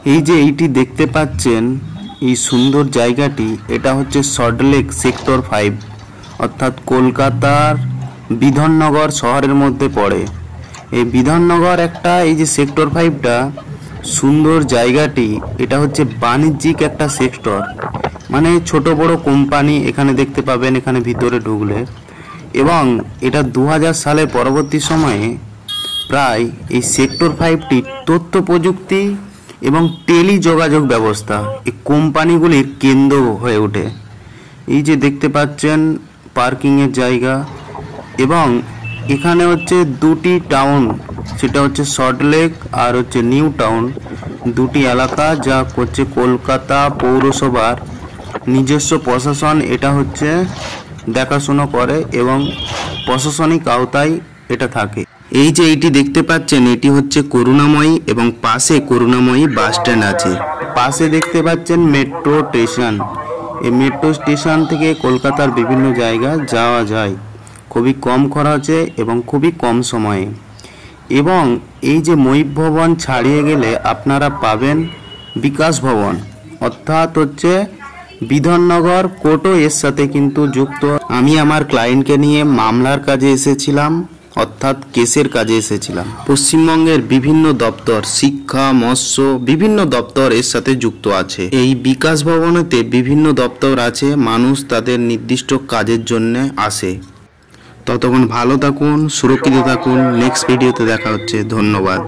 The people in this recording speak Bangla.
এই যে এইটি দেখতে পাচ্ছেন, এই সুন্দর জায়গাটি, এটা হচ্ছে সল্টলেক সেক্টর 5, অর্থাৎ কলকাতার বিধাননগর শহরের মধ্যে পড়ে। এই বিধাননগর একটা, এই যে সেক্টর 5টা সুন্দর জায়গাটি, এটা হচ্ছে বাণিজ্যিক একটা সেক্টর, মানে ছোট বড় কোম্পানি এখানে দেখতে পাবেন এখানে ভিতরে ঢুকলে। এবং এটা 2000 সালের পরবর্তী সময়ে প্রায় এই সেক্টর 5টি তথ্য প্রযুক্তি এবং টেলি যোগাযোগ ব্যবস্থা এই কোম্পানিগুলির কেন্দ্র হয়ে ওঠে। এই যে দেখতে পাচ্ছেন পার্কিংয়ের জায়গা, এবং এখানে হচ্ছে দুটি টাউন, সেটা হচ্ছে সল্টলেক আর হচ্ছে নিউ টাউন, দুটি এলাকা যা হচ্ছে কলকাতা পৌরসভার নিজস্ব প্রশাসন এটা হচ্ছে দেখাশোনা করে এবং প্রশাসনিক আওতায় এটা থাকে। এই যে এইটি দেখতে পাচ্ছেন, এটি হচ্ছে করুণাময়ী এবং পাশে করুণাময়ী বাস স্ট্যান্ড আছে। পাশে দেখতে পাচ্ছেন মেট্রো স্টেশন। এই মেট্রো স্টেশন থেকে কলকাতার বিভিন্ন জায়গা যাওয়া যায় খুবই কম খরচে এবং খুবই কম সময়ে। এবং এই যে ময়ূর ভবন ছাড়িয়ে গেলে আপনারা পাবেন বিকাশ ভবন, অর্থাৎ হচ্ছে বিধাননগর কোর্টও এর সাথে কিন্তু যুক্ত। আমি আমার ক্লায়েন্টকে নিয়ে মামলার কাজে এসেছিলাম, অর্থাৎ কেসের কাজে এসেছিলাম। পশ্চিমবঙ্গের বিভিন্ন দপ্তর, শিক্ষা, মৎস্য, বিভিন্ন দপ্তর এর সাথে যুক্ত আছে। এই বিকাশ ভবনেতে বিভিন্ন দপ্তর আছে, মানুষ তাদের নির্দিষ্ট কাজের জন্য আসে। ততক্ষণ ভালো থাকুন, সুরক্ষিত থাকুন। নেক্সট ভিডিওতে দেখা হচ্ছে। ধন্যবাদ।